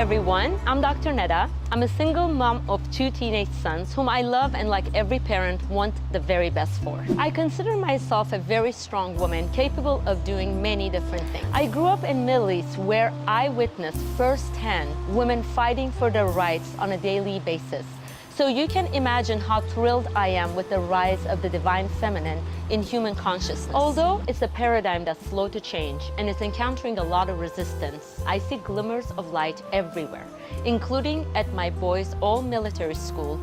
everyone, I'm Dr. Neda. I'm a single mom of 2 teenage sons whom I love and, like every parent, want the very best for. I consider myself a very strong woman capable of doing many different things. I grew up in Middle East where I witnessed firsthand women fighting for their rights on a daily basis. So you can imagine how thrilled I am with the rise of the divine feminine in human consciousness. Although it's a paradigm that's slow to change and is encountering a lot of resistance, I see glimmers of light everywhere, including at my boys' all-military school,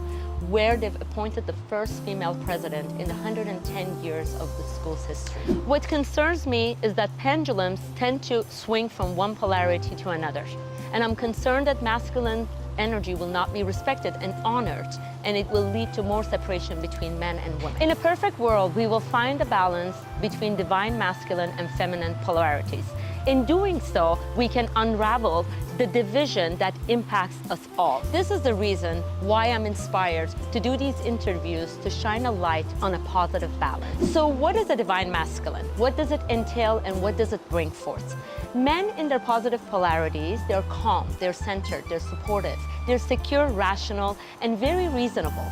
where they've appointed the first female president in 110 years of the school's history. What concerns me is that pendulums tend to swing from one polarity to another, and I'm concerned that masculine energy will not be respected and honored, and it will lead to more separation between men and women. In a perfect world, we will find a balance between divine masculine and feminine polarities. In doing so, we can unravel the division that impacts us all. This is the reason why I'm inspired to do these interviews, to shine a light on a positive balance. So what is a divine masculine? What does it entail and what does it bring forth? Men in their positive polarities, they're calm, they're centered, they're supportive, they're secure, rational, and very reasonable.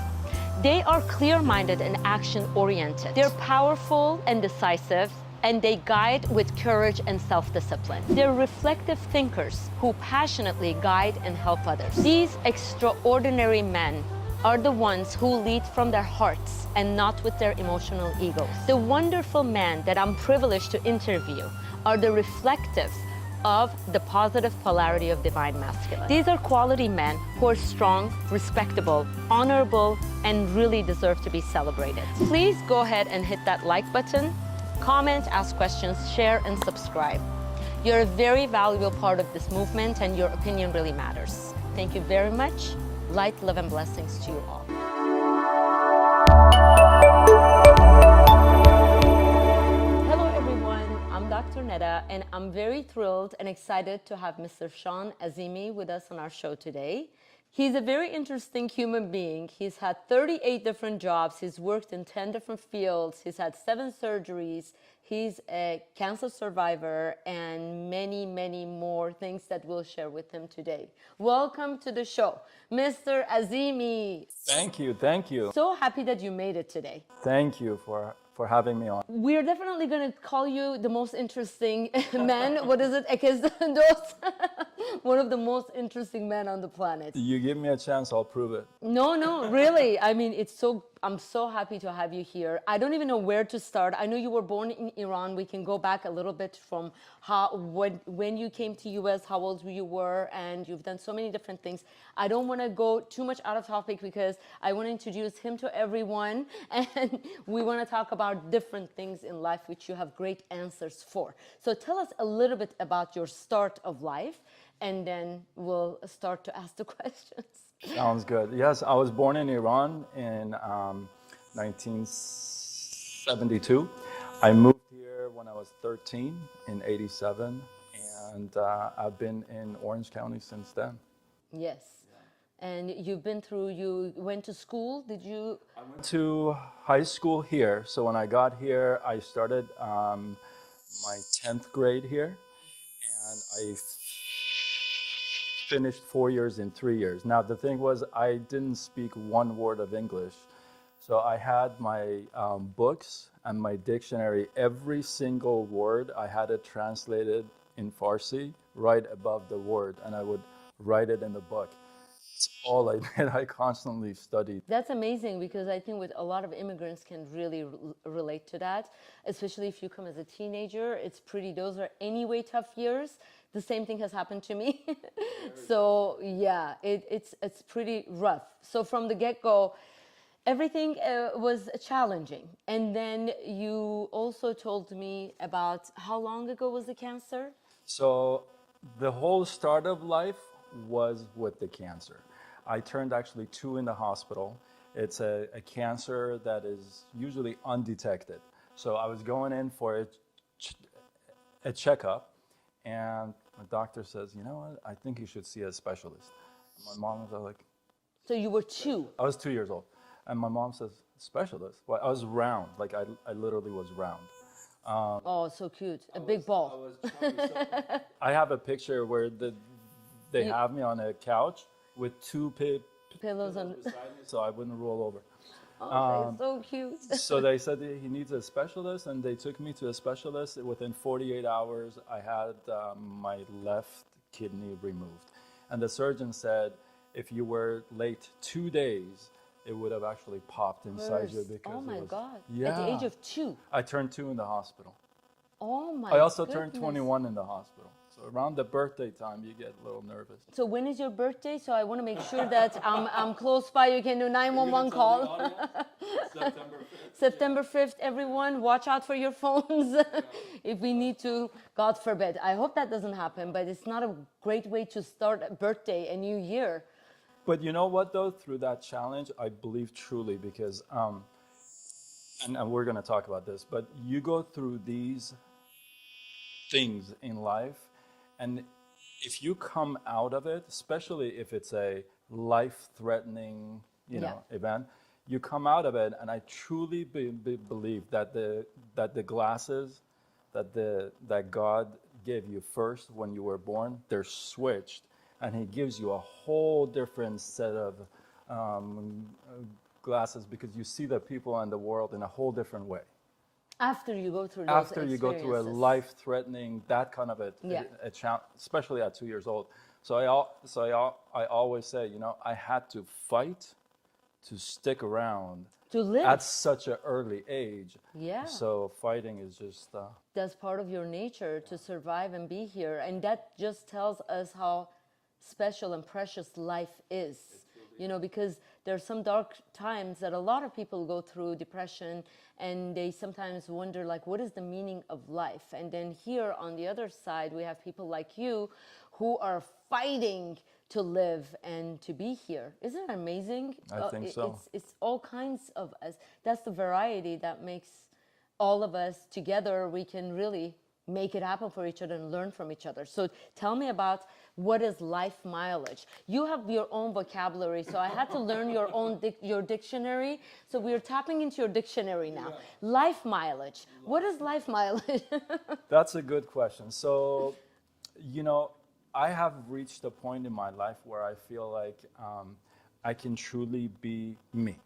They are clear-minded and action-oriented. They're powerful and decisive, and they guide with courage and self-discipline. They're reflective thinkers who passionately guide and help others. These extraordinary men are the ones who lead from their hearts and not with their emotional egos. The wonderful men that I'm privileged to interview are the reflectives of the positive polarity of divine masculine. These are quality men who are strong, respectable, honorable, and really deserve to be celebrated. Please go ahead and hit that like button, comment, ask questions, share, and subscribe. You're a very valuable part of this movement, and your opinion really matters. Thank you very much. Light, love, and blessings to you all. Hello, everyone. I'm Dr. Neda, and I'm very thrilled and excited to have Mr. Sean Azimi with us on our show today. He's a very interesting human being. He's had 38 different jobs. He's worked in 10 different fields. He's had 7 surgeries. He's a cancer survivor and many, many more things that we'll share with him today. Welcome to the show, Mr. Azimi. Thank you, thank you. So happy that you made it today. Thank you for having me on. We're definitely going to call you the most interesting man. What is it? Those one of the most interesting men on the planet. You give me a chance, I'll prove it. No, really. I mean, I'm so happy to have you here. I don't even know where to start. I know you were born in Iran. We can go back a little bit from when you came to US, how old you were, and you've done so many different things. I don't want to go too much out of topic because I want to introduce him to everyone, and we want to talk about different things in life which you have great answers for. So tell us a little bit about your start of life, and then we'll start to ask the questions. Sounds good. Yes, I was born in Iran in 1972. I moved here when I was 13 in 87, and I've been in Orange County since then. Yes. And you went to school, did you? I went to high school here. So when I got here, I started my 10th grade here, and I finished 4 years in 3 years. Now, the thing was, I didn't speak one word of English. So I had my books and my dictionary. Every single word, I had it translated in Farsi right above the word, and I would write it in the book. That's all I did. I constantly studied. That's amazing, because I think with a lot of immigrants can really relate to that, especially if you come as a teenager. Those are anyway tough years. The same thing has happened to me. So yeah, it's pretty rough. So from the get-go, everything was challenging. And then you also told me about how long ago was the cancer? So the whole start of life was with the cancer. I turned actually 2 in the hospital. It's a cancer that is usually undetected. So I was going in for a checkup, and the doctor says, you know what, I think you should see a specialist. And my mom was like... So you were 2? I was 2 years old. And my mom says, specialist? Well, I was round, like I literally was round. Oh, so cute. A big ball. I have a picture where they have me on a couch with two Pillows on. beside me so I wouldn't roll over. Oh, they're so cute. So they said that he needs a specialist, and they took me to a specialist. Within 48 hours, I had my left kidney removed. And the surgeon said, if you were late 2 days, it would have actually popped inside you because Oh my it was, God. Yeah. At the age of 2. I turned 2 in the hospital. Oh my I also goodness. turned 21 in the hospital. So around the birthday time, you get a little nervous. So when is your birthday? So I want to make sure that I'm close by. You can do 911 call. September 5th. September 5th, everyone, watch out for your phones. If we need to, God forbid. I hope that doesn't happen, but it's not a great way to start a birthday, a new year. But you know what, though? Through that challenge, I believe truly because, and we're going to talk about this, but you go through these things in life, and if you come out of it, especially if it's a life-threatening, event, you come out of it, and I truly believe that the glasses that God gave you first when you were born, they're switched, and He gives you a whole different set of glasses because you see the people and the world in a whole different way. After you go through those After you go through a life-threatening, that kind of a challenge, especially at 2 years old. So I always say, I had to fight to stick around to live at such an early age. Yeah. So fighting is just that's part of your nature to survive and be here, and that just tells us how special and precious life is. Because there are some dark times that a lot of people go through, depression, and they sometimes wonder, like, what is the meaning of life? And then here on the other side, we have people like you who are fighting to live and to be here. Isn't it amazing? I think so. It's all kinds of us. That's the variety that makes all of us together. We can really make it happen for each other and learn from each other. So tell me about what is life mileage. You have your own vocabulary, so I had to learn your dictionary. So we're tapping into your dictionary now. Yeah. Life mileage. What is life mileage? That's a good question. So, I have reached a point in my life where I feel like I can truly be me.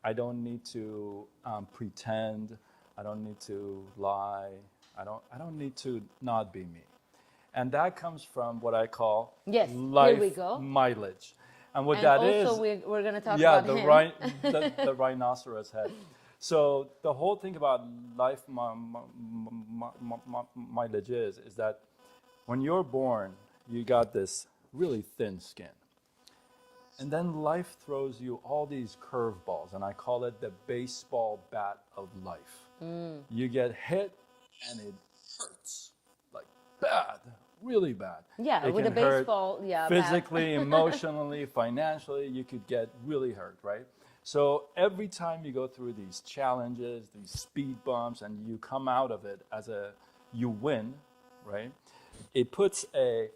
I don't need to pretend. I don't need to lie. I don't need to not be me. And that comes from what I call life mileage. And what that is... Also, we're going to talk about him. the rhinoceros head. So the whole thing about life mileage is that when you're born, you got this really thin skin. And then life throws you all these curveballs, and I call it the baseball bat of life. You get hit, and it hurts, like bad, really bad. Yeah, it with a baseball, physically, emotionally, financially, you could get really hurt, right? So every time you go through these challenges, these speed bumps, and you come out of it you win, right? It puts a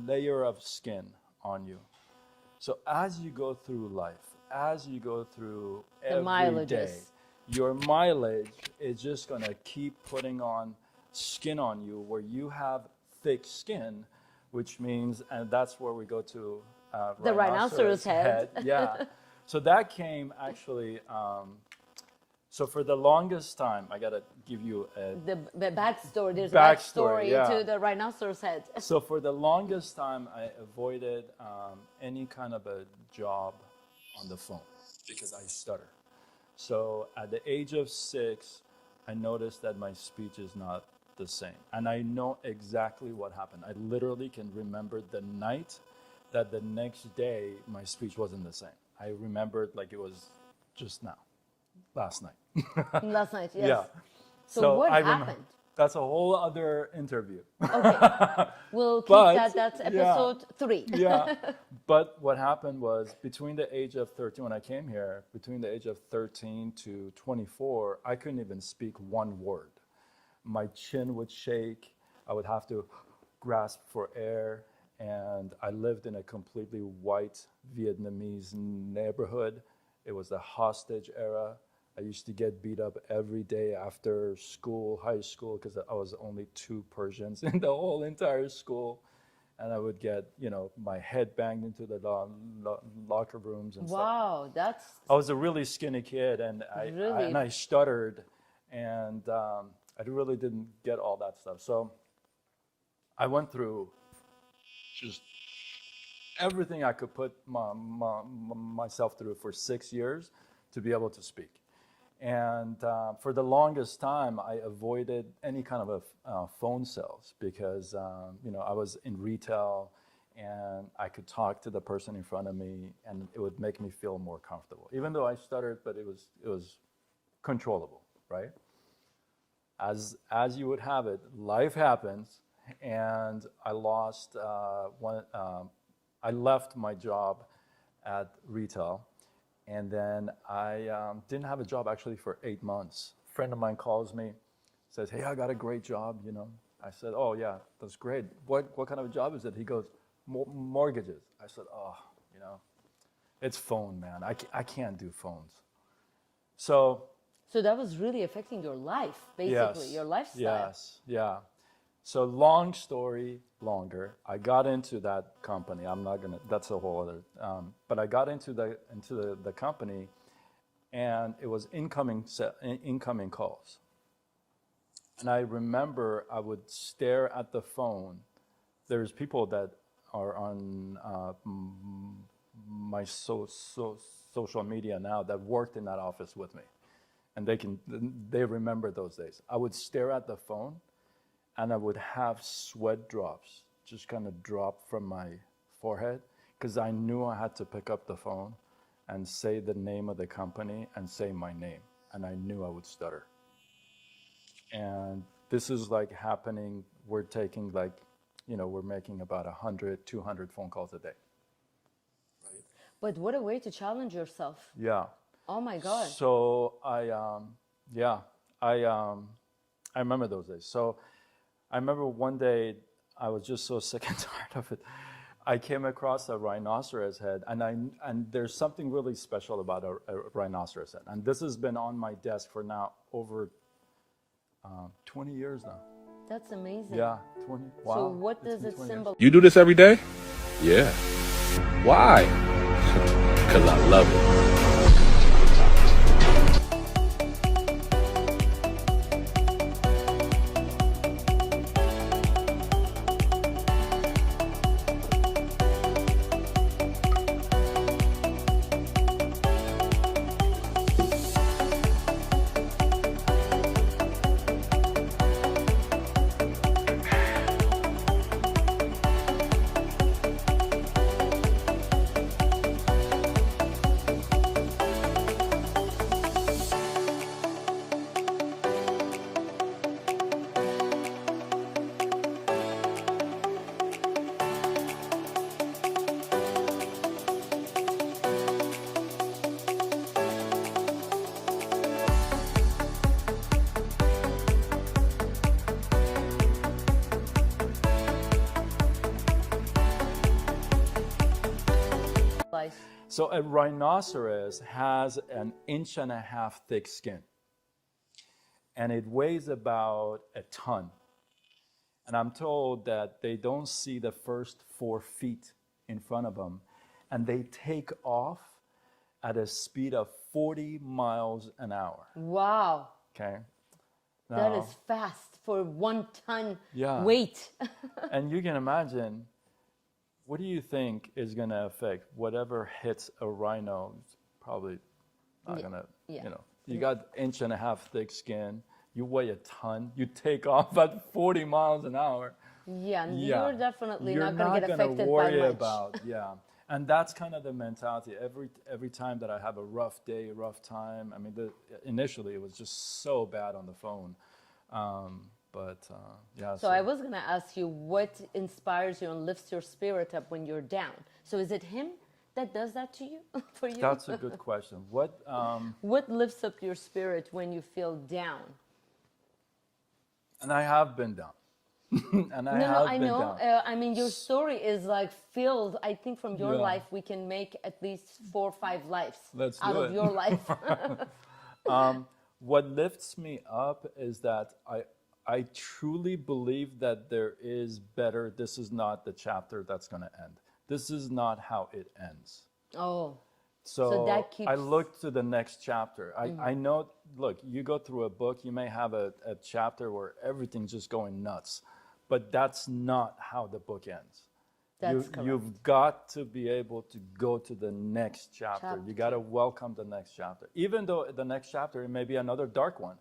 layer of skin on you. So as you go through life, as you go through every day, your mileage is just going to keep putting on skin on you where you have thick skin, which means, and that's where we go to the rhinoceros head. Yeah. So that came actually, so for the longest time, I got to give you the backstory. There's a backstory to the rhinoceros head. So for the longest time, I avoided any kind of a job on the phone because I stutter. So at the age of 6, I noticed that my speech is not the same. And I know exactly what happened. I literally can remember the night that the next day my speech wasn't the same. I remembered like it was just now, last night. Last night, yes. Yeah. So what happened? That's a whole other interview. Okay. We'll keep that. That's episode 3. Yeah. But what happened was between the age of 13, when I came here, between the age of 13 to 24, I couldn't even speak one word. My chin would shake. I would have to grasp for air. And I lived in a completely white Vietnamese neighborhood. It was the hostage era. I used to get beat up every day after school, high school, because I was only 2 Persians in the whole entire school. and I would get, my head banged into the locker rooms and stuff. Wow, that's I was a really skinny kid, and I stuttered, and I really didn't get all that stuff. So I went through just everything I could put myself through for 6 years to be able to speak. And for the longest time, I avoided any kind of phone sales because, I was in retail and I could talk to the person in front of me and it would make me feel more comfortable. Even though I stuttered, but it was controllable, right? As you would have it, life happens, and I lost I left my job at retail, and then I didn't have a job actually for 8 months. A friend of mine calls me, says, "Hey, I got a great job, I said, "Oh yeah, that's great. What kind of a job is it?" He goes, "Mortgages." I said, "Oh, it's phone, man. I can't do phones." So that was really affecting your life, basically, your lifestyle. Yes, yeah. So long story longer, I got into that company. That's a whole other, but I got into the company, and it was incoming calls. And I remember I would stare at the phone. There's people that are on my social media now that worked in that office with me. And they remember those days. I would stare at the phone, and I would have sweat drops just kind of drop from my forehead because I knew I had to pick up the phone and say the name of the company and say my name. And I knew I would stutter. And this is like happening. We're taking we're making about 100, 200 phone calls a day. Right? But what a way to challenge yourself. Yeah. Oh my God. So I remember those days. So I remember one day I was just so sick and tired of it. I came across a rhinoceros head, and there's something really special about a rhinoceros head. And this has been on my desk for now over 20 years now. That's amazing. Yeah, 20. Wow. So what does it symbolize? You do this every day? Yeah. Why? Because I love it. So a rhinoceros has an 1.5 inch thick skin, and it weighs about a ton. And I'm told that they don't see the first 4 feet in front of them, and they take off at a speed of 40 miles an hour. Wow. Okay. That is fast for 1 ton Yeah. weight. And you can imagine, what do you think is going to affect whatever hits a rhino? It's probably not going to, you got 1.5 inch thick skin, you weigh a ton, you take off at 40 miles an hour. Yeah, you're definitely You're not going to get gonna affected worry by much. about, And that's kind of the mentality. Every time that I have a rough day, rough time, I mean, initially it was just so bad on the phone. So I was going to ask you, what inspires you and lifts your spirit up when you're down? So is it him that does that to you, for you? That's a good question. What lifts up your spirit when you feel down? And I have been down. I know. I mean, your story is like filled. I think from your life, we can make at least 4 or 5 lives out of your life. What lifts me up is that I truly believe that there is better. This is not the chapter that's going to end. This is not how it ends. Oh, So that keeps. I look to the next chapter. I know, look, you go through a book, you may have a chapter where everything's just going nuts, but that's not how the book ends. That's correct. You've got to be able to go to the next chapter. You got to welcome the next chapter. Even though the next chapter, it may be another dark one,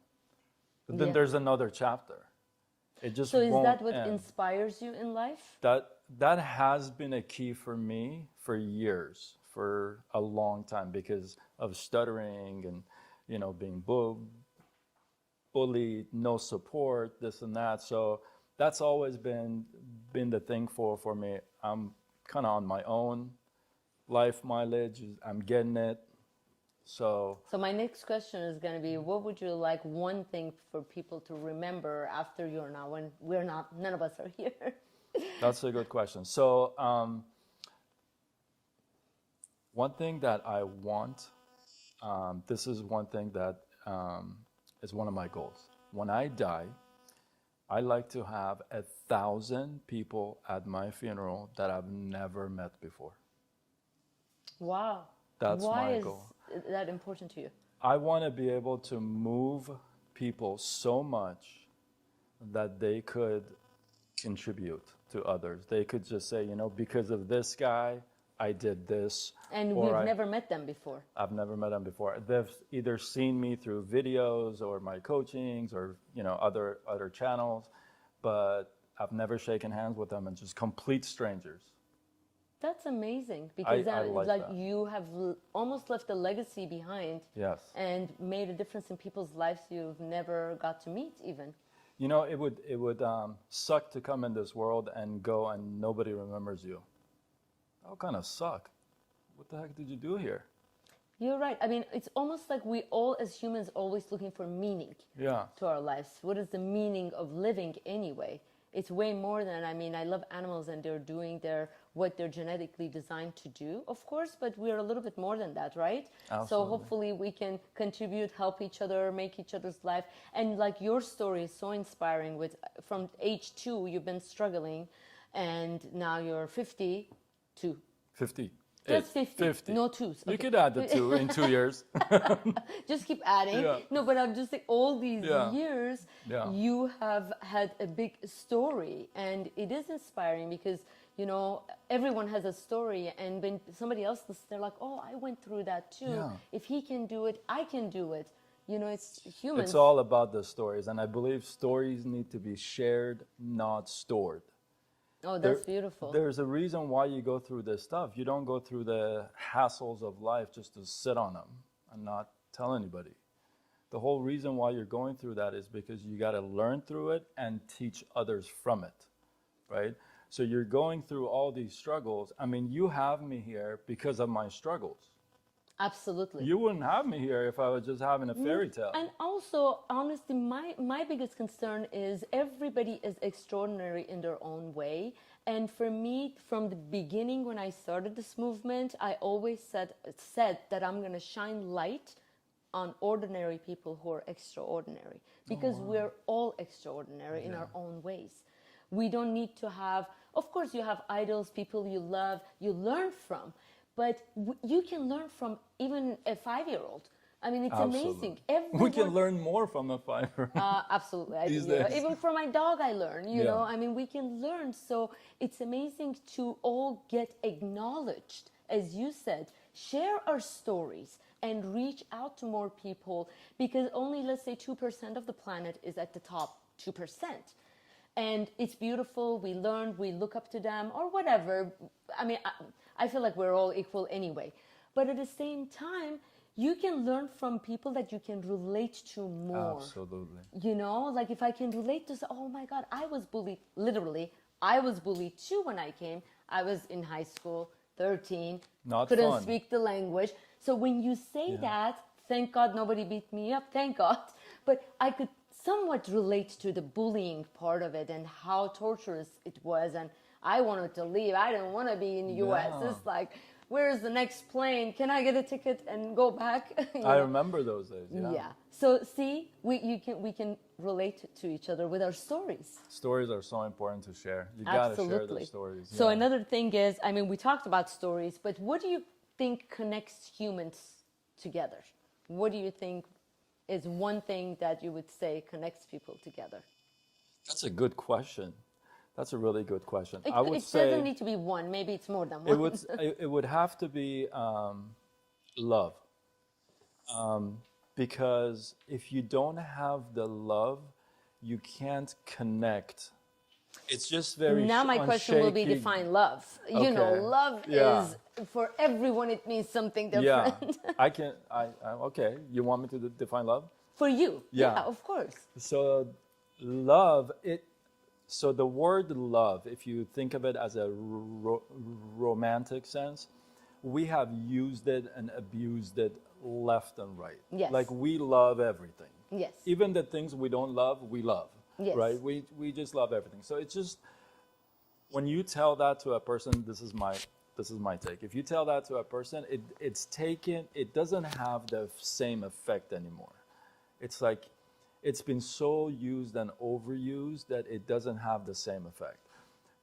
but then there's another chapter. It just So is won't that what end. inspires you in life? That has been a key for me for years, for a long time, because of stuttering and, you know, being bullied, no support, this and that. So that's always been the thing for me. I'm kind of on my own life mileage. I'm getting it. So my next question is going to be, what would you like one thing for people to remember after you're not, when we're not, none of us are here? that's a good question. So one thing that I want, this is one thing that is one of my goals. When I die, I like to have 1,000 people at my funeral that I've never met before. Wow. That's my goal. Why is that important to you? I want to be able to move people so much that they could contribute to others. They could just say, you know, because of this guy, I did this. And we've never met them before. I've never met them before. They've either seen me through videos or my coachings or, you know, other channels, but I've never shaken hands with them, and just complete strangers. That's amazing, because I like that. you have almost left a legacy behind. Yes. And made a difference in people's lives you've never got to meet even. You know, it would suck to come in this world and go and nobody remembers you. That would kind of suck. What the heck did you do here? You're right. I mean, it's almost like we all as humans always looking for meaning to our lives. What is the meaning of living anyway? It's way more than, I mean, I love animals and they're doing what they're genetically designed to do, of course, but we're a little bit more than that, right? Absolutely. So hopefully we can contribute, help each other, make each other's life. And like your story is so inspiring from age 2, you've been struggling and now you're 50 to 50. Just 50. No twos. You Okay. could add the 2 in 2 years. Just keep adding. Yeah. No, but I'm just saying, all these years, Yeah. you have had a big story, and it is inspiring because, you know, everyone has a story, and when somebody else listens, they're like, oh, I went through that too. Yeah. If he can do it, I can do it. You know, it's humans. It's all about the stories, and I believe stories need to be shared, not stored. Oh, that's beautiful. There's a reason why you go through this stuff. You don't go through the hassles of life just to sit on them and not tell anybody. The whole reason why you're going through that is because you got to learn through it and teach others from it, right? So you're going through all these struggles. I mean, you have me here because of my struggles. Absolutely. You wouldn't have me here if I was just having a fairy tale. And also, honestly, my biggest concern is everybody is extraordinary in their own way. And for me, from the beginning when I started this movement, I always said that I'm going to shine light on ordinary people who are extraordinary. Because we're all extraordinary in our own ways. We don't need to have, of course, you have idols, people you love, you learn from. But you can learn from even a 5-year-old. I mean, it's amazing. We can learn more from a 5-year-old. Absolutely. These days. Even from my dog, I learn, you know. I mean, we can learn. So it's amazing to all get acknowledged. As you said, share our stories and reach out to more people, because only, let's say, 2% of the planet is at the top 2%. And it's beautiful. We learn, we look up to them, or whatever. I mean, I feel like we're all equal anyway. But at the same time, you can learn from people that you can relate to more. Absolutely. You know, like if I can relate to, oh my God, I was bullied. Literally, I was bullied too when I came. I was in high school, 13. Couldn't fun. speak the language. So when you say that, thank God nobody beat me up, thank God. But I could somewhat relate to the bullying part of it and how torturous it was. And I wanted to leave. I didn't want to be in the U.S. It's like, where's the next plane? Can I get a ticket and go back? I remember those days. Yeah. So see, we can relate to each other with our stories. Stories are so important to share. You got to share Absolutely. those stories. So yeah. another thing is, I mean, we talked about stories, but what do you think connects humans together? What do you think is one thing that you would say connects people together? That's a good question. That's a really good question. It, I would it say doesn't need to be one. Maybe it's more than one. it would have to be love. Because if you don't have the love, you can't connect. It's just very Now my question will be unshaky. define love. You know, Okay. love Yeah. is for everyone. It means something Yeah, different. I can. Okay. You want me to define love? For you, Yeah. of course. So, love it. So the word love, if you think of it as a romantic sense, we have used it and abused it left and right. Yes. Like we love everything. Yes. Even the things we don't love, we love. Yes. Right? We just love everything. So it's just when you tell that to a person, this is my take. If you tell that to a person, it doesn't have the same effect anymore. It's like it's been so used and overused that it doesn't have the same effect.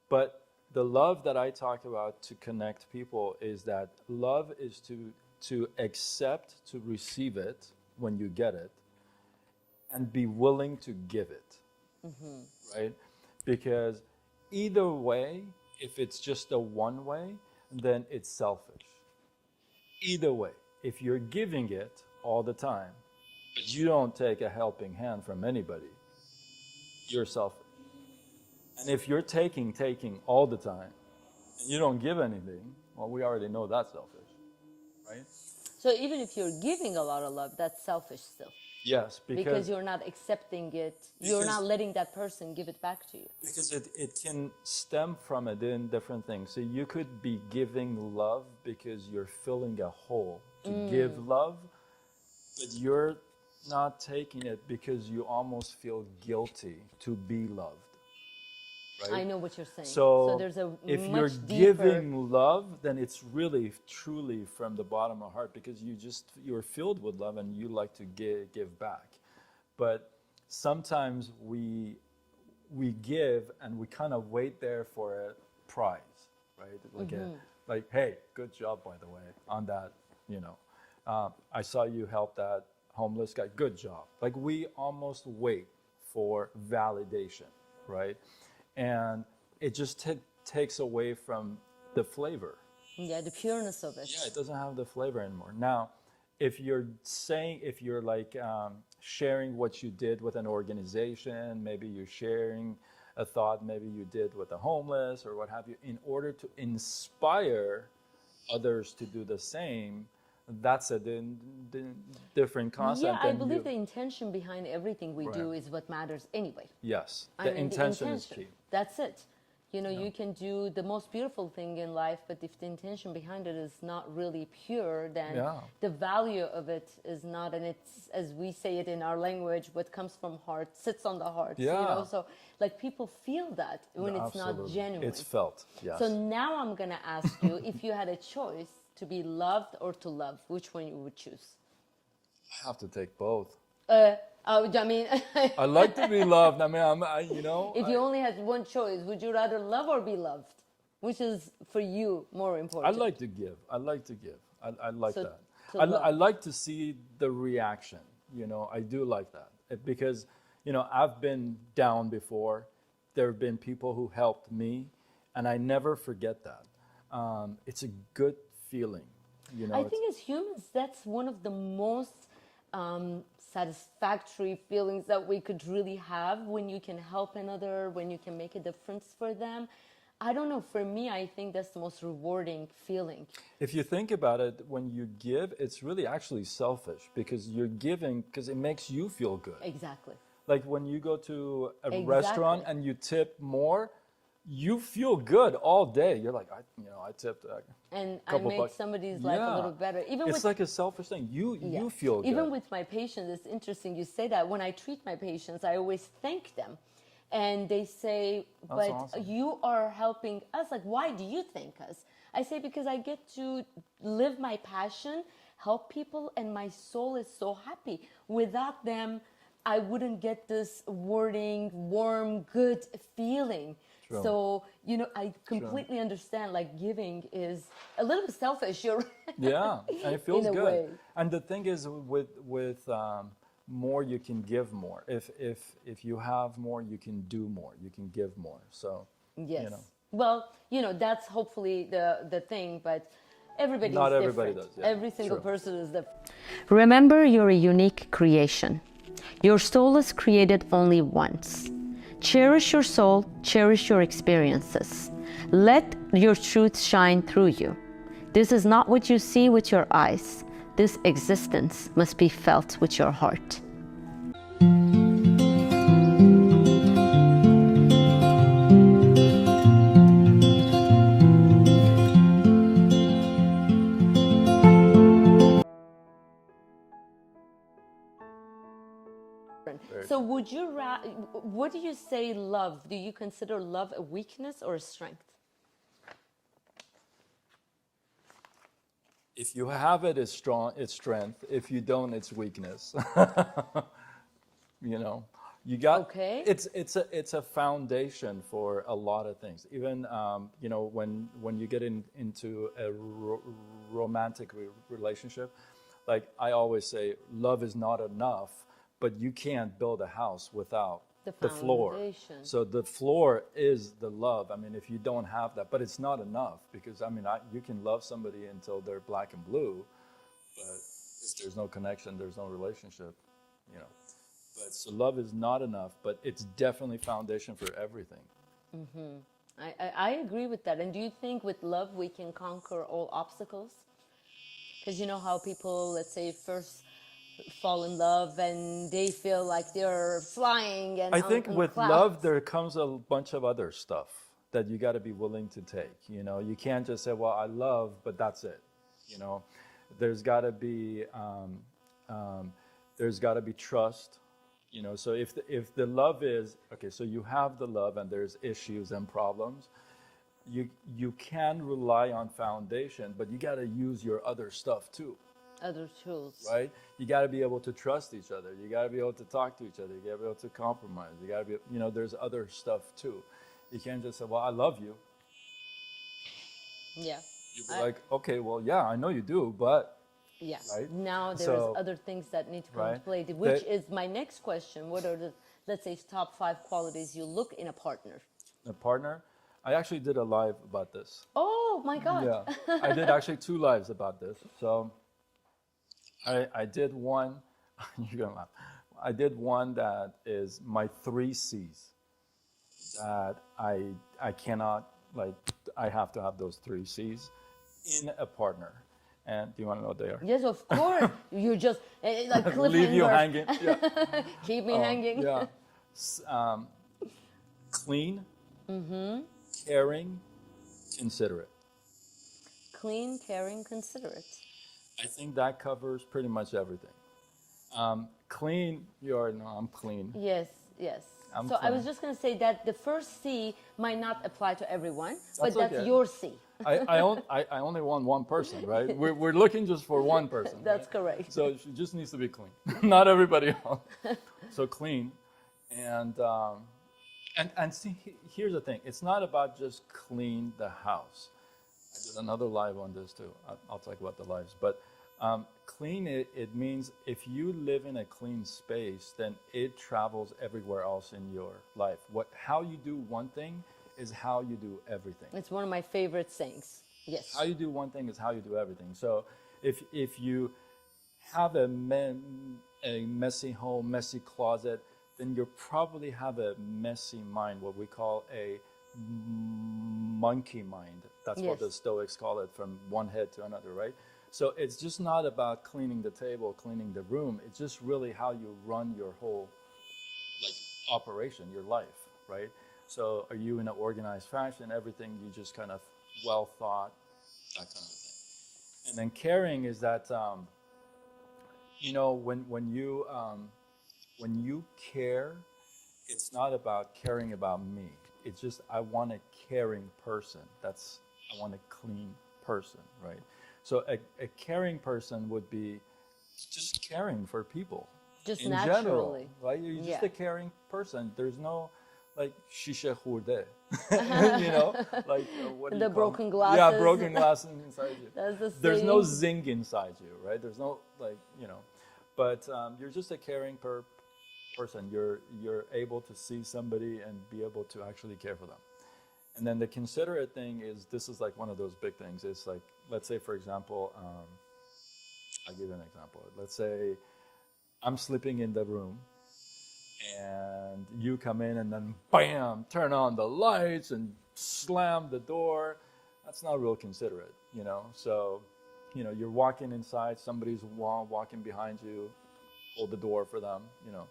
But the love that I talk about to connect people is that love is to accept, to receive it when you get it, and be willing to give it, right? Because either way, if it's just a one way, then it's selfish. Either way, if you're giving it all the time, but you don't take a helping hand from anybody, you're selfish. And if you're taking all the time, and you don't give anything, well, we already know that's selfish, right? So even if you're giving a lot of love, that's selfish still. Yes, Because you're not accepting it. You're Because- not letting that person give it back to you. because it can stem from it in different things. So you could be giving love because you're filling a hole to give love, but you're not taking it because you almost feel guilty to be loved. Right? I know what you're saying. So, there's a if much you're deeper. giving love, then it's really, truly from the bottom of heart because you're filled with love and you like to give back. But sometimes we give and we kind of wait there for a prize, right? Like, hey, good job, by the way, on that. I saw you help that homeless guy. Good job. Like we almost wait for validation, right? And it just takes away from the flavor. Yeah, the pureness of it. Yeah, it doesn't have the flavor anymore. Now, if you're like sharing what you did with an organization, maybe you're sharing a thought maybe you did with the homeless or what have you, in order to inspire others to do the same, that's a different concept. Yeah, I believe the intention behind everything we do is what matters anyway. Yes, I the mean, intention is key. That's it. You can do the most beautiful thing in life, but if the intention behind it is not really pure, then the value of it is not, and it's, as we say it in our language, what comes from heart sits on the heart. Yeah. So like people feel that when it's not Absolutely. genuine. It's felt, yes. So now I'm going to ask you, if you had a choice to be loved or to love, which one you would choose? I have to take both. I mean, I like to be loved. I mean, if you only had one choice, would you rather love or be loved? Which is for you more I important? like to give. I like to give. I like So, that. to I love. like to see the reaction. I do like that because, I've been down before. There have been people who helped me, and I never forget that. It's a good feeling. I think as humans, that's one of the most satisfactory feelings that we could really have, when you can help another, when you can make a difference for them. I don't know, for me, I think that's the most rewarding feeling. If you think about it, when you give, it's really actually selfish because you're giving because it makes you feel good. Exactly. Like when you go to a Exactly. restaurant and you tip more, you feel good all day. You're like, I tipped And I couple make bucks. somebody's life a little better. Even It's with like a selfish thing. You feel good. Even with my patients, it's interesting you say that. When I treat my patients, I always thank them. And they say, but awesome. you are helping us. Like, why do you thank us? I say, because I get to live my passion, help people, and my soul is so happy. Without them, I wouldn't get this warm, good feeling. True. So, you know, I completely understand, like, giving is a little bit selfish, you're right. Yeah, and it feels In a good. way. And the thing is, with more, you can give more. If you have more, you can do more. You can give more. So, Yes. you know, Well, you know, that's hopefully the thing, but everybody's not different. everybody does. Yeah, Every single true. person is different. Remember, you're a unique creation. Your soul is created only once. Cherish your soul, cherish your experiences. Let your truth shine through you. This is not what you see with your eyes. This existence must be felt with your heart. So what do you say love? Do you consider love a weakness or a strength? If you have it, it's strong. It's strength. If you don't, it's weakness. You know, you got. Okay. It's a foundation for a lot of things. Even you know, when you get into a romantic relationship, like I always say, love is not enough. But you can't build a house without the floor. Foundation. So the floor is the love. I mean, if you don't have that, but it's not enough because I mean, you can love somebody until they're black and blue, but if there's no connection, there's no relationship, you know. But so love is not enough, but it's definitely foundation for everything. I agree with that. And do you think with love we can conquer all obstacles? Because you know how people, let's say, first fall in love and they feel like they're flying and I think on with clouds. love there comes a bunch of other stuff that you got to be willing to take. You know, you can't just say, "Well, I love," but that's it. You know, there's got to be trust. You know, so if the love is okay, so you have the love and there's issues and problems, you can rely on foundation, but you got to use your other stuff too. Other tools. Right? You got to be able to trust each other. You got to be able to talk to each other. You got to be able to compromise. You got to be, you know, there's other stuff too. You can't just say, "Well, I love you." Yeah. You'd be like, "Okay, well, yeah, I know you do, but." Yeah. Right? Now there's So, other things that need to come into right? play, which is my next question. What are the, let's say, top 5 qualities you look in a partner? A partner. I actually did a live about this. Oh my God. Yeah, I did actually 2 lives about this. So I did one. You're gonna laugh. I did one that is my 3 C's. That I cannot, like, I have to have those 3 C's in a partner. And do you want to know what they are? Yes, of course. You just like cliffhanger. Leave you hanging. Yeah. Keep me hanging. Yeah. Clean, caring, considerate. Clean, caring, considerate. I think that covers pretty much everything. Clean, I'm clean. Yes, yes. I'm So I was clean. just going to say that the first C might not apply to everyone, but That's that's okay. your C. I only want one person, right? We're looking just for one person. That's right? correct. So she just needs to be clean, not everybody else. So clean, and see, here's the thing: it's not about just clean the house. I did another live on this too. I'll talk about the lives, but clean it means if you live in a clean space, then it travels everywhere else in your life. How you do one thing is how you do everything. It's one of my favorite sayings. Yes. How you do one thing is how you do everything. So if you have a messy home, messy closet, then you probably have a messy mind, what we call a monkey mind. That's what the Yes. Stoics call it, from one head to another, right? So it's just not about cleaning the table, cleaning the room. It's just really how you run your whole operation, your life, right? So are you in an organized fashion? Everything you just kind of well thought, that kind of thing. And then caring is that, you know, when you care, it's not about caring about me. It's just I want a caring person. I want a clean person, right? So a caring person would be just caring for people, Just in naturally. general, right? You're just Yeah. a caring person. There's no like shisha khurde, you know, like what do The you call broken them? Yeah, glasses. broken glass inside you. That's the There's no saying. zing inside you, right? There's no like but you're just a caring person. You're able to see somebody and be able to actually care for them. And then the considerate thing is this is like one of those big things. It's like let's say for example, I'll give you an example. Let's say I'm sleeping in the room and you come in and then bam, turn on the lights and slam the door. That's not real considerate, you know. So, you're walking inside, somebody's walking behind you, hold the door for them, that kind of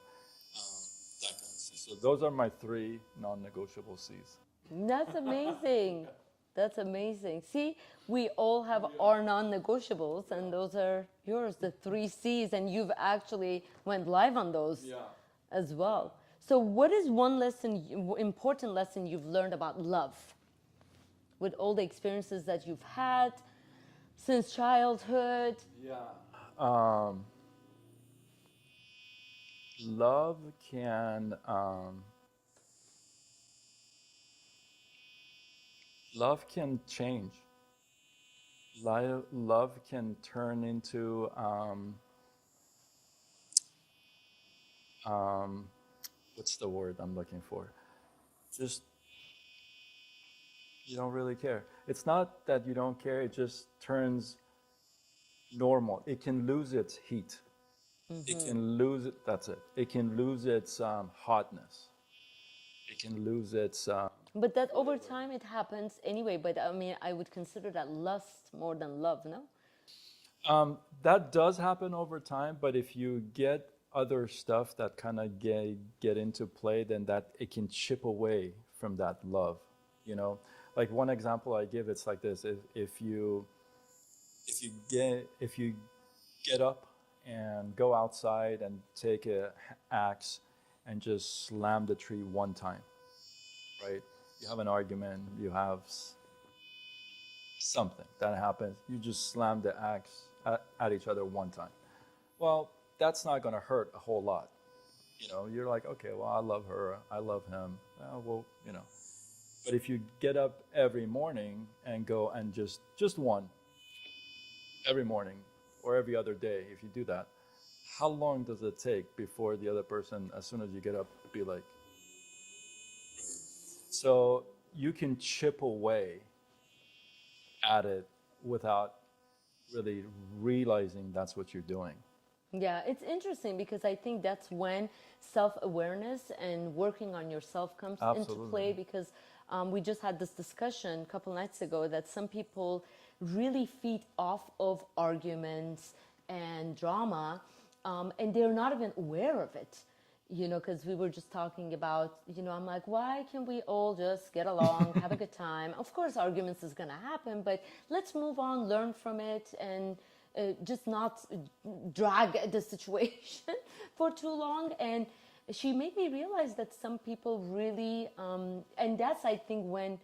stuff. So those are my 3 non-negotiable C's. That's amazing. That's amazing. See, we all have our non-negotiables, and those are yours, the 3 C's, and you've actually went live on those as well. So what is one important lesson you've learned about love with all the experiences that you've had since childhood? Love can love can change. Love can turn into what's the word I'm looking for? Just you don't really care. It's not that you don't care, it just turns normal. It can lose its heat. It can lose it, that's it. It can lose its hotness. It can lose its But that over time it happens anyway. But I mean, I would consider that lust more than love, no? that does happen over time, but if you get other stuff that kind of get into play, then that it can chip away from that love, Like one example I give, it's like this: if you get up and go outside and take a axe and just slam the tree one time, right? You have an argument, you have something that happens, you just slam the axe at each other one time. Well, that's not going to hurt a whole lot. You're like, okay, well, I love her, I love him. But if you get up every morning and go and just one, every morning or every other day, if you do that, how long does it take before the other person, as soon as you get up, be like, so you can chip away at it without really realizing that's what you're doing. Yeah, it's interesting because I think that's when self-awareness and working on yourself comes into play, because we just had this discussion a couple nights ago that some people really feed off of arguments and drama, and they're not even aware of it, because we were just talking about, I'm like, why can't we all just get along, have a good time? Of course, arguments is going to happen, but let's move on, learn from it, and just not drag the situation for too long. And she made me realize that some people really, and that's, I think, when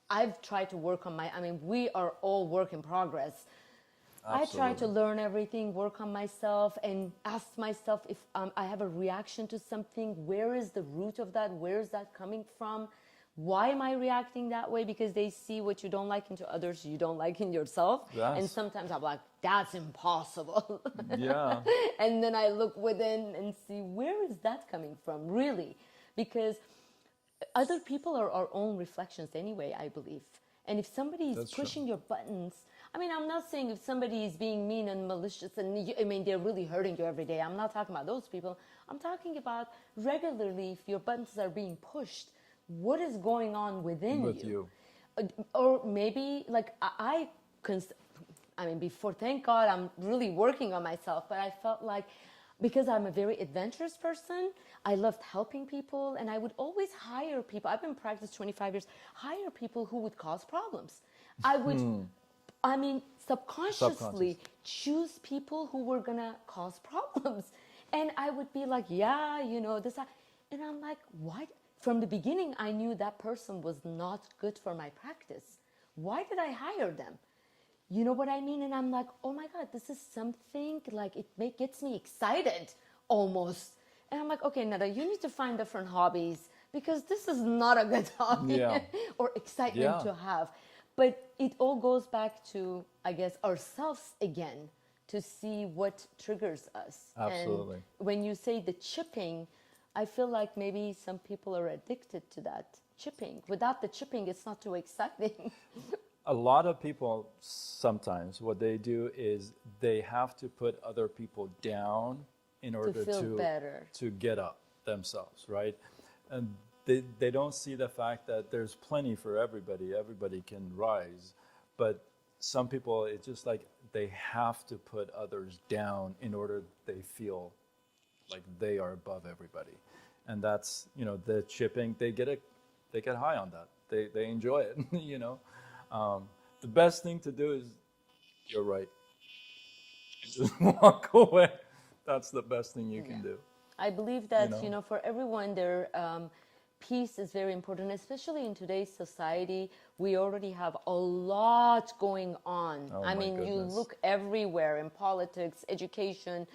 I've tried to work on we are all work in progress. Absolutely. I try to learn everything, work on myself, and ask myself if I have a reaction to something, where is the root of that? Where is that coming from? Why am I reacting that way? Because they see what you don't like into others, you don't like in yourself. Yes. And sometimes I'm like, that's impossible. Yeah. And then I look within and see, where is that coming from, really? Because other people are our own reflections anyway, I believe. And if somebody is pushing your buttons, I'm not saying if somebody is being mean and malicious and they're really hurting you every day. I'm not talking about those people. I'm talking about regularly, if your buttons are being pushed, what is going on within you? Or maybe, like, before, thank God, I'm really working on myself, but I felt like, because I'm a very adventurous person, I loved helping people, and I would always hire people. I've been practicing 25 years, hire people who would cause problems. I would, subconsciously choose people who were gonna cause problems. And I would be like, this, and I'm like, why? From the beginning, I knew that person was not good for my practice. Why did I hire them? You know what I mean? And I'm like, oh my God, this is something, like, gets me excited almost. And I'm like, okay, Neda, you need to find different hobbies because this is not a good hobby or excitement to have. But it all goes back to, I guess, ourselves again to see what triggers us. Absolutely. And when you say the chipping, I feel like maybe some people are addicted to that chipping. Without the chipping, it's not too exciting. A lot of people, sometimes what they do is they have to put other people down in order feel better. to get up themselves, right? And they don't see the fact that there's plenty for everybody. Everybody can rise. But some people, it's just like they have to put others down in order they feel like they are above everybody. And that's, you know, the chipping, they get high on that. They enjoy it, you know. The best thing to do is, you're right, just walk away. That's the best thing you can do. I believe that, you know, for everyone, their peace is very important, especially in today's society. We already have a lot going on. I mean, you look everywhere in politics, education,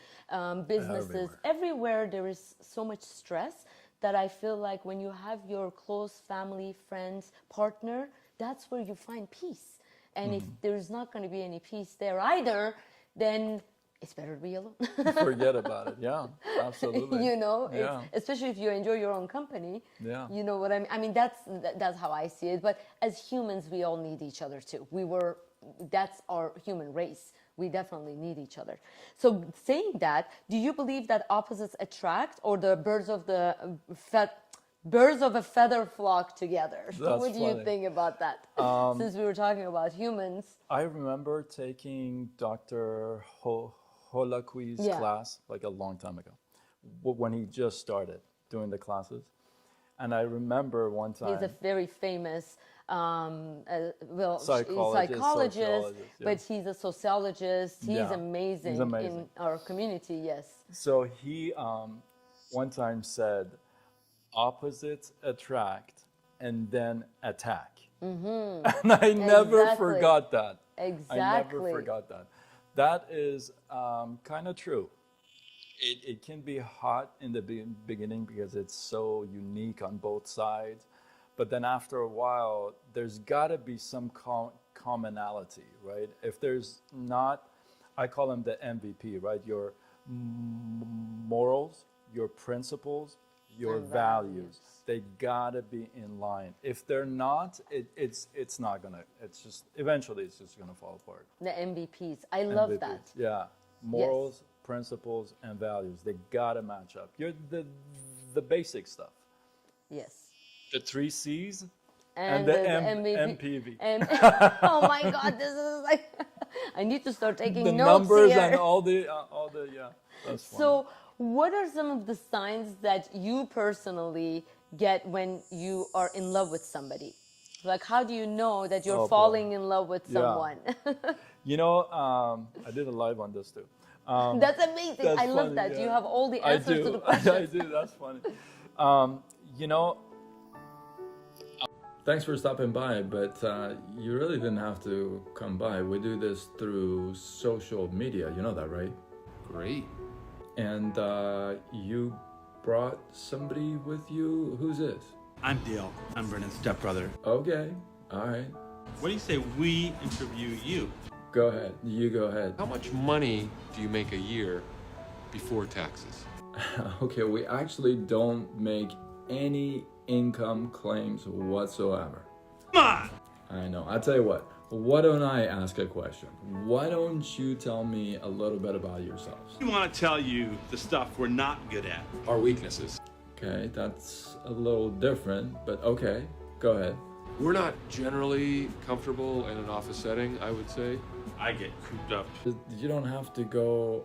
businesses, everywhere there is so much stress that I feel like when you have your close family, friends, partner, that's where you find peace. And if there's not going to be any peace there either, then it's better to be alone. Forget about it. Yeah, absolutely. You know, especially if you enjoy your own company. Yeah. You know what I mean? I mean, that's how I see it. But as humans, we all need each other too. That's our human race. We definitely need each other. So saying that, do you believe that opposites attract, or the birds of a feather flock together? What do you think about that? Since we were talking about humans. I remember taking Dr. Holaqui's class like a long time ago, when he just started doing the classes. And I remember one time... He's a very famous psychologist, but he's a sociologist. He's amazing in our community, yes. So he one time said, opposites attract and then attack. And I never forgot that. Exactly. I never forgot that. That is kind of true. It can be hot in the beginning because it's so unique on both sides. But then after a while, there's got to be some commonality, right? If there's not, I call them the MVP, right? Your morals, your principles, your values. They got to be in line. If they're not, it's not going to, it's just, eventually it's just going to fall apart. The MVPs. I love that. Yeah. Morals, principles, and values. They got to match up. You're the basic stuff. Yes. The 3 C's and the MPV. Oh my God, this is like, I need to start taking the notes numbers here. And all the that's funny. So what are some of the signs that you personally get when you are in love with somebody? Like, how do you know that you're falling in love with someone? You know, I did a live on this too. That's amazing. I love that. You have all the answers to the questions. I do. That's funny. You know, thanks for stopping by, but you really didn't have to come by. We do this through social media. You know that, right? Great. And you brought somebody with you. Who's this? I'm Dale. I'm Brennan's stepbrother. Okay. All right. What do you say we interview you? Go ahead. You go ahead. How much money do you make a year before taxes? Okay, we actually don't make any income claims whatsoever. Come on! I know. I tell you what. Why don't I ask a question? Why don't you tell me a little bit about yourselves? We want to tell you the stuff we're not good at. Our weaknesses. Okay, that's a little different, but okay. Go ahead. We're not generally comfortable in an office setting, I would say. I get cooped up. You don't have to go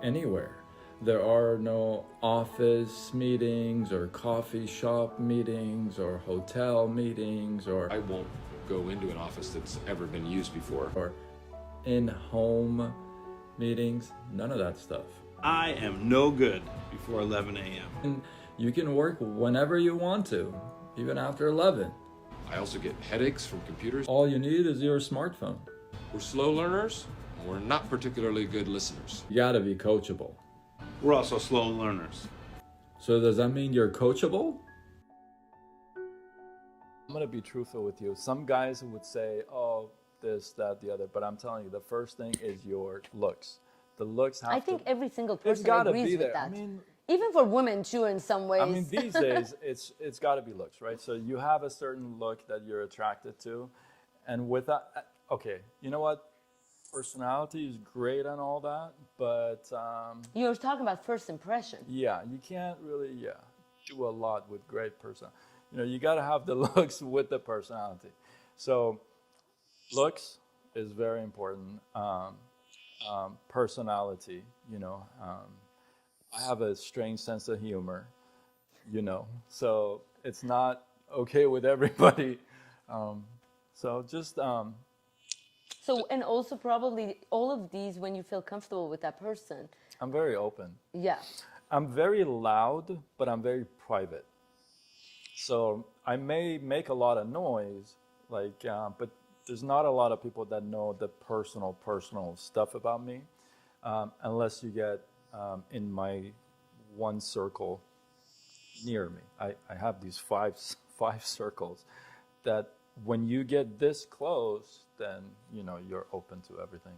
anywhere. There are no office meetings or coffee shop meetings or hotel meetings or I won't go into an office that's ever been used before. Or in-home meetings. None of that stuff. I am no good before 11 a.m. And you can work whenever you want to, even after 11. I also get headaches from computers. All you need is your smartphone. We're slow learners, and we're not particularly good listeners. You gotta be coachable. We're also slow learners. So does that mean you're coachable? I'm gonna be truthful with you. Some guys would say, "Oh, this, that, the other," but I'm telling you, the first thing is your looks. The looks have I think every single person gotta agrees be with there. that. I mean, even for women too, in some ways. I mean, these days it's got to be looks, right? So you have a certain look that you're attracted to, and with that, okay, you know what? Personality is great and all that, but You're talking about first impression. yeah, you can't really do a lot with great person. You know, you got to have the looks with the personality. So looks is very important. Personality, you know. I have a strange sense of humor, you know, so it's not okay with everybody. So just So, and also probably all of these when you feel comfortable with that person. I'm very open. Yeah. I'm very loud, but I'm very private. So I may make a lot of noise, like, but there's not a lot of people that know the personal stuff about me, unless you get in my one circle near me. I have these five circles that when you get this close, then you know you're open to everything.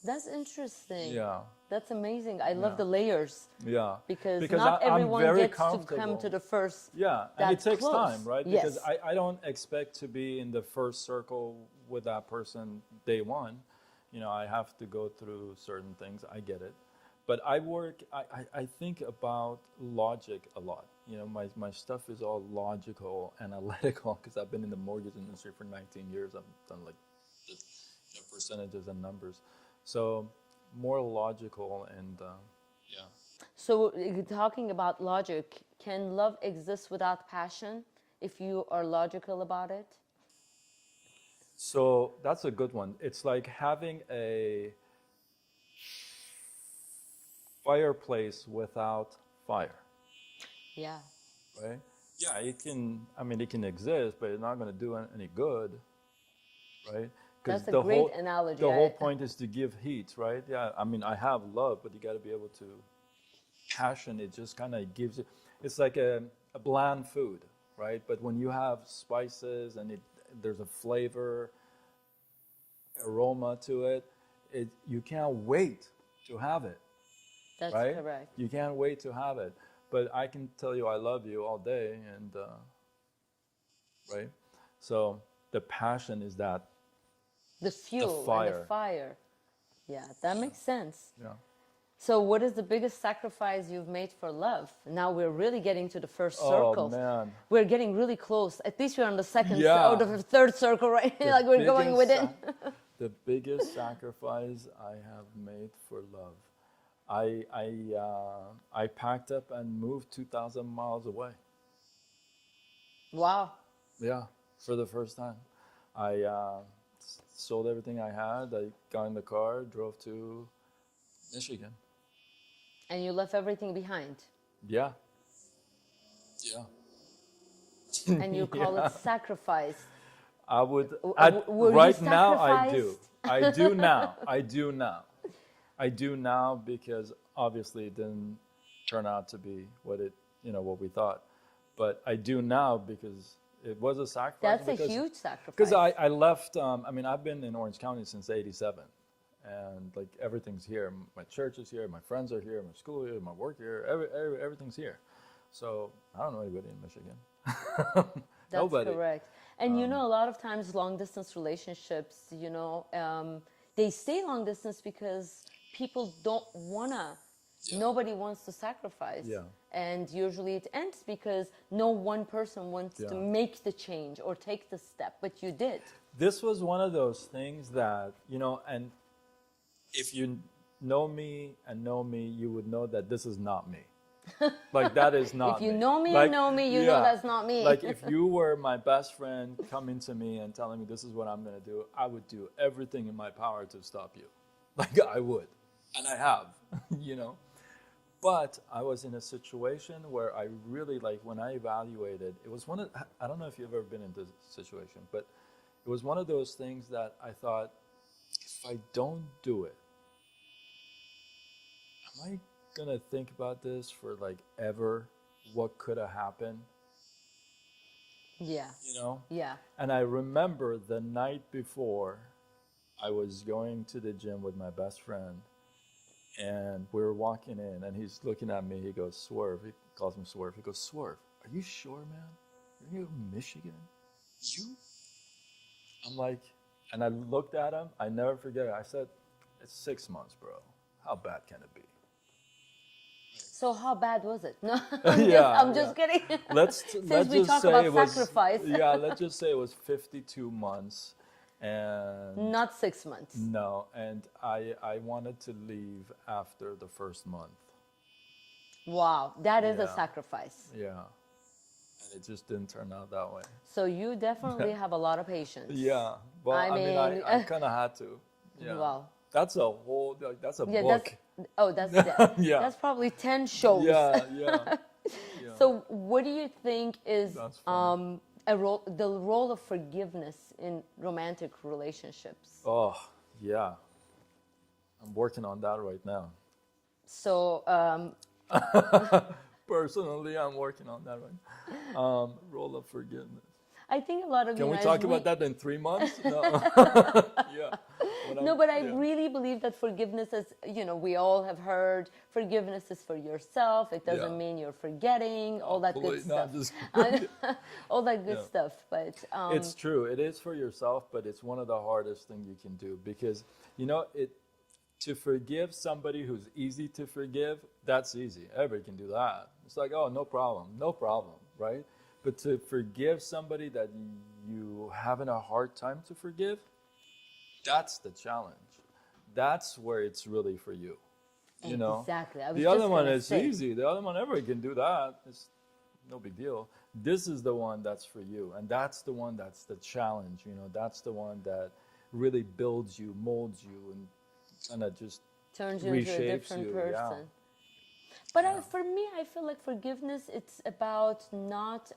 That's interesting. Yeah. That's amazing. I love the layers. Yeah. Because Because not I'm everyone very gets to come comfortable. to the first. Yeah, and that it takes close. time, right? Yes. Because I don't expect to be in the first circle with that person day one. You know, I have to go through certain things. I get it. But I think about logic a lot. You know, my stuff is all logical, analytical, because I've been in the mortgage industry for 19 years. I've done like the percentages and numbers. So more logical and yeah. So, talking about logic, can love exist without passion if you are logical about it? So that's a good one. It's like having a fireplace without fire, Yeah. right? Yeah, it can. I mean, it can exist, but it's not going to do any good, right? That's a great analogy. The whole point is to give heat, right? Yeah. I mean, I have love, but you got to be able to passion. It just kind of gives it. It's like a bland food, right? But when you have spices and there's a flavor, aroma to it, you can't wait to have it. That's right? correct. You can't wait to have it. But I can tell you I love you all day, and right? So the passion is that. The fuel fire. and the fire. Yeah, that makes sense. Yeah. So, what is the biggest sacrifice you've made for love? Now we're really getting to the first Oh, circle. man. We're getting really close. At least we're on the second Yeah. or the third circle, right? Like we're going with it. The biggest sacrifice I have made for love. I packed up and moved 2,000 miles away. Wow. Yeah, for the first time. I sold everything I had. I got in the car, drove to Michigan. And you left everything behind. Yeah. Yeah. And you call it sacrifice. I would. Were you Right now, I do. sacrificed? I do now. I do now. I do now because obviously it didn't turn out to be what we thought. But I do now because it was a sacrifice. That's a huge sacrifice. Because I left. I mean, I've been in Orange County since '87, and like everything's here. My church is here. My friends are here. My school here. My work here. Everything's here. So I don't know anybody in Michigan. That's Nobody. correct. And you know, a lot of times long distance relationships, they stay long distance because people don't wanna, nobody wants to sacrifice. Yeah. And usually it ends because no one person wants to make the change or take the step, but you did. This was one of those things that, and if you know me, you would know that this is not me. Like, that is not If you me. know me, Like, you know me, you know that's not me. Like, if you were my best friend coming to me and telling me this is what I'm going to do, I would do everything in my power to stop you. Like, I would. And I have, But I was in a situation where I really, like, when I evaluated, it was I don't know if you've ever been in this situation, but it was one of those things that I thought, if I don't do it, am I gonna think about this for like ever, what could have happened, Yeah. you know? Yeah. And I remember the night before, I was going to the gym with my best friend, and we were walking in, and he's looking at me. He goes, Swerve. He calls me Swerve. He goes, Swerve, are you sure, man? Are you in Michigan? You? I'm like, and I looked at him. I never forget it. I said, it's 6 months, bro. How bad can it be? So how bad was it? No, Yeah, I'm just kidding. Let's Since we just talk say about it was sacrifice. yeah. Let's just say it was 52 months, and Not 6 months. no, and I wanted to leave after the first month. Wow, that is a Yeah. sacrifice. Yeah, and it just didn't turn out that way. So you definitely have a lot of patience. Yeah, well, I I mean, mean, I kind of had to. Yeah. Wow. That's a whole. That's a Yeah, book. Yeah. that's probably 10 shows. Yeah, yeah. So what do you think is That's funny. the role of forgiveness in romantic relationships? Oh, yeah. I'm working on that right now. So Personally, I'm working on that right now. Role of forgiveness. I think a lot of Can you we guys talk about that in 3 months? No. Yeah. No, but I yeah. really believe that forgiveness is, we all have heard forgiveness is for yourself. It doesn't Yeah. mean you're forgetting, all that good Please, no, stuff. just All that good Yeah. stuff. But it's true. It is for yourself, but it's one of the hardest things you can do because, to forgive somebody who's easy to forgive, that's easy. Everybody can do that. It's like, oh, no problem, right? But to forgive somebody that you having a hard time to forgive, that's the challenge. That's where it's really for you. Exactly. I was The other just one gonna is say. easy. The other one, everybody can do that. It's no big deal. This is the one that's for you, and that's the one that's the challenge. That's the one that really builds you, molds you, and kind of just Turns you into a reshapes different you. person. Yeah. But for me, I feel like forgiveness, it's about not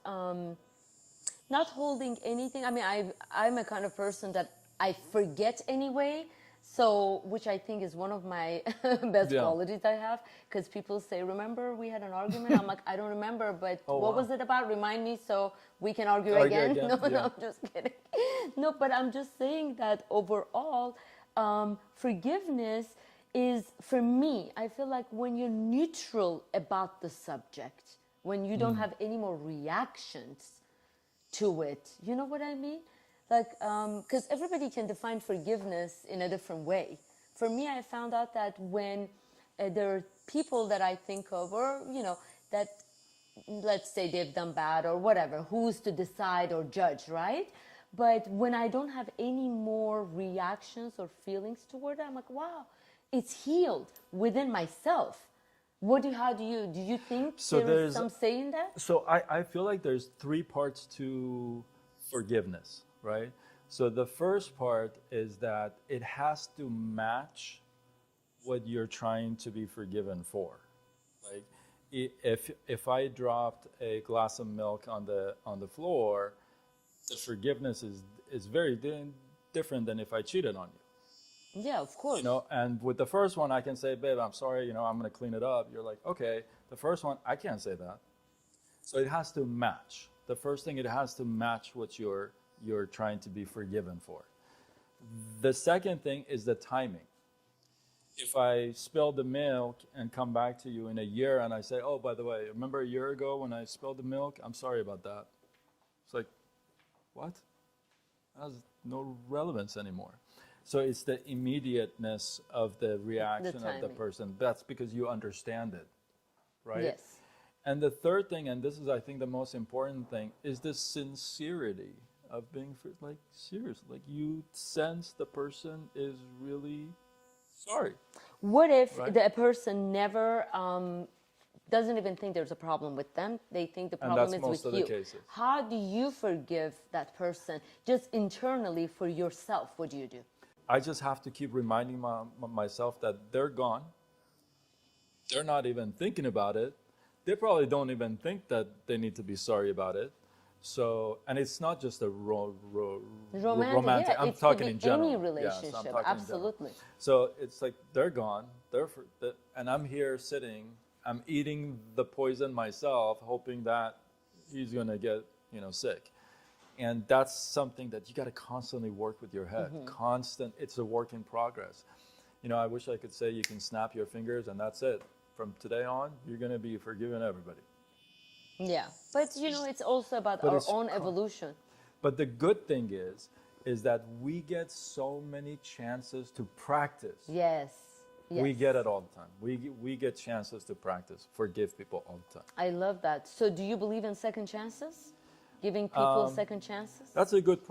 holding anything. I mean, I'm a kind of person that I forget anyway. So, which I think is one of my best Yeah. qualities I have. Because people say, remember we had an argument? I'm like, I don't remember, but Oh, what wow. was it about? Remind me so we can argue Argue again. again, No, yeah. I'm just kidding. No, but I'm just saying that overall, forgiveness is, for me, I feel like when you're neutral about the subject, when you don't have any more reactions to it, you know what I mean? Like, because everybody can define forgiveness in a different way. For me, I found out that when there are people that I think of, or, that, let's say they've done bad or whatever, who's to decide or judge, right? But when I don't have any more reactions or feelings toward it, I'm like, wow, it's healed within myself. How do you think So there's there's- some say in that? So I feel like there's 3 parts to forgiveness, right? So the first part is that it has to match what you're trying to be forgiven for. Like if I dropped a glass of milk on the floor, the forgiveness is very different than if I cheated on you. Yeah, of course. And with the first one, I can say, babe, I'm sorry, I'm going to clean it up. You're like, okay. The first one, I can't say that. So it has to match. The first thing, it has to match what you're trying to be forgiven for. The second thing is the timing. If I spill the milk and come back to you in a year and I say, oh, by the way, remember a year ago when I spilled the milk? I'm sorry about that. It's like, what? That has no relevance anymore. So it's the immediateness of the reaction of the timing. person. That's because you understand it, right? Yes. And the third thing, and this is, I think, the most important thing, is the sincerity of being serious. Like you sense the person is really sorry. What if Right. the person never doesn't even think there's a problem with them? They think the And problem that's is most with of the you. cases. How do you forgive that person just internally for yourself? What do you do? I just have to keep reminding myself that they're gone. They're not even thinking about it. They probably don't even think that they need to be sorry about it. So, and it's not just a Romantic, yeah, I'm it talking could be in general. any Yeah, so I'm relationship, talking in general. absolutely. So it's like they're gone, and I'm here sitting. I'm eating the poison myself, hoping that he's gonna get sick. And that's something that you got to constantly work with your head. It's a work in progress. I wish I could say you can snap your fingers and that's it. From today on, you're going to be forgiving everybody. Yeah, but it's also about But our it's own evolution. But the good thing is that we get so many chances to practice. Yes. We get it all the time. We get chances to practice, forgive people all the time. I love that. So do you believe in second chances? Giving people second chances? That's a good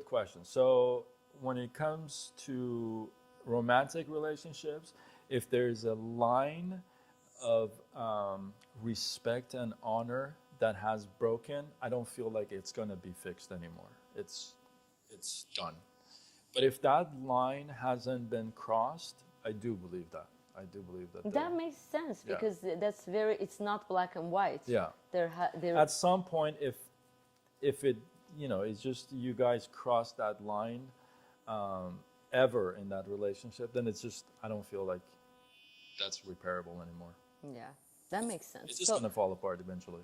question. So when it comes to romantic relationships, if there's a line of respect and honor that has broken, I don't feel like it's going to be fixed anymore. It's done. But if that line hasn't been crossed, I do believe that. That makes sense because it's not black and white. Yeah. At some point, if it, it's just you guys cross that line ever in that relationship, then it's just, I don't feel like that's repairable anymore. Yeah, that makes sense. It's just going to fall apart eventually.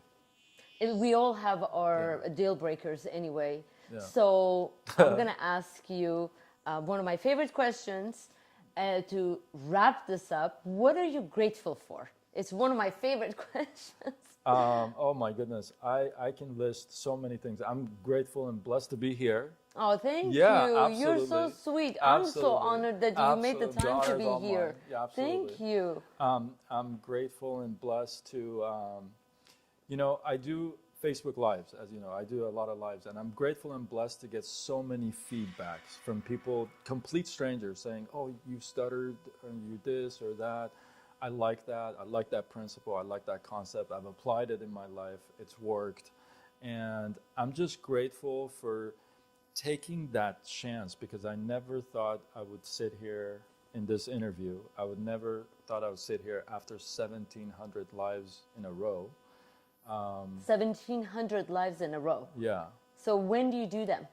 We all have our deal breakers anyway. Yeah. So I'm going to ask you one of my favorite questions to wrap this up. What are you grateful for? It's one of my favorite questions. Oh my goodness. I can list so many things. I'm grateful and blessed to be here. Oh, thank you. Absolutely. You're so sweet. I'm so honored that you made the time to be here. Yeah, absolutely. Thank you. I'm grateful and blessed to, I do Facebook Lives, as you know. I do a lot of lives, and I'm grateful and blessed to get so many feedbacks from people, complete strangers, saying, oh, you stuttered, or you this or that. I like that. I like that principle. I like that concept. I've applied it in my life. It's worked. And I'm just grateful for taking that chance because I never thought I would sit here in this interview. I would never thought I would sit here after 1,700 lives in a row. 1,700 lives in a row. Yeah. So when do you do them?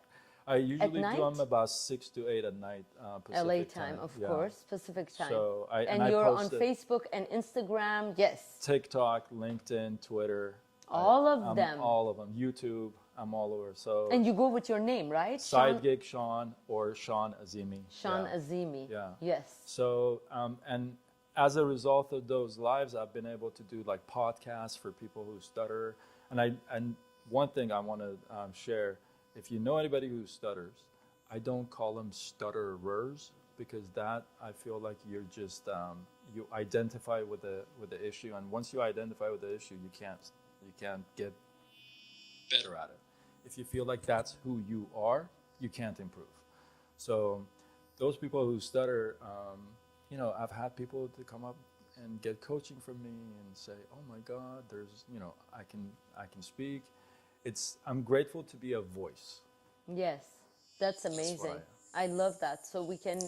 I usually do night? them about 6 to 8 at night, Pacific LA time, of course, Pacific time. So and you're on Facebook and Instagram, yes. TikTok, LinkedIn, Twitter. All of them. All of them. YouTube, I'm all over. So. And you go with your name, right? Side Gig Sean or Sean Azimi. Sean Azimi. Yeah. Yes. So, and as a result of those lives, I've been able to do like podcasts for people who stutter. And one thing I want to share. If you know anybody who stutters, I don't call them stutterers because that I feel like you're just you identify with the issue, and once you identify with the issue, you can't get better at it. If you feel like that's who you are, you can't improve. So those people who stutter, I've had people to come up and get coaching from me and say, "Oh my God, there's I can speak." I'm grateful to be a voice. Yes, that's amazing. I love that. So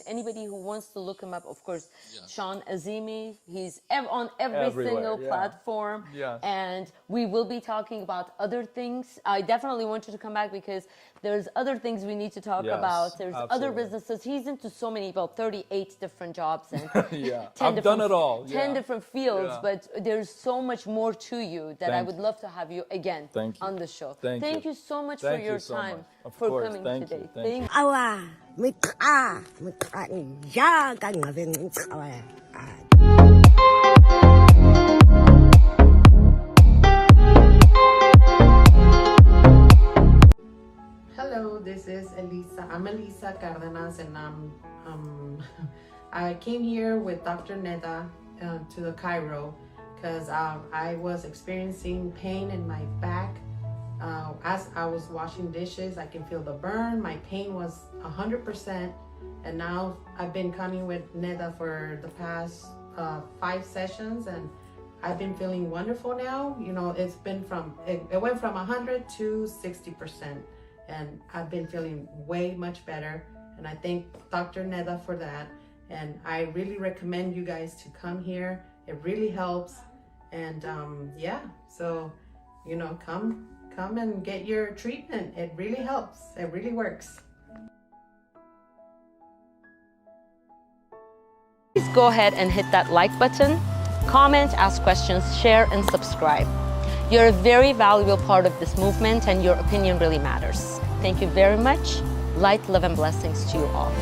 anybody who wants to look him up, of course, Sean Azimi, he's on every single platform. Yes. And we will be talking about other things. I definitely want you to come back because there's other things we need to talk about. There's other businesses. He's into so many, 38 different jobs. And I've done it all. 10 different fields, but there's so much more to you that I would love to have you again on the show. Thank you so much for your time, for coming today. Thank you. 아와, 야가 나는 차와야. Hello, this is Elisa. I'm Elisa Cardenas, and I came here with Dr. Neda to the Cairo because I was experiencing pain in my back. As I was washing dishes, I can feel the burn. My pain was 100%, and now I've been coming with Neda for the past 5 sessions, and I've been feeling wonderful now. It's been it went from 100 to 60%, and I've been feeling way much better. And I thank Dr. Neda for that. And I really recommend you guys to come here. It really helps. And so come come and get your treatment. It really helps. It really works. Please go ahead and hit that like button, comment, ask questions, share, and subscribe. You're a very valuable part of this movement, and your opinion really matters. Thank you very much. Light, love, and blessings to you all.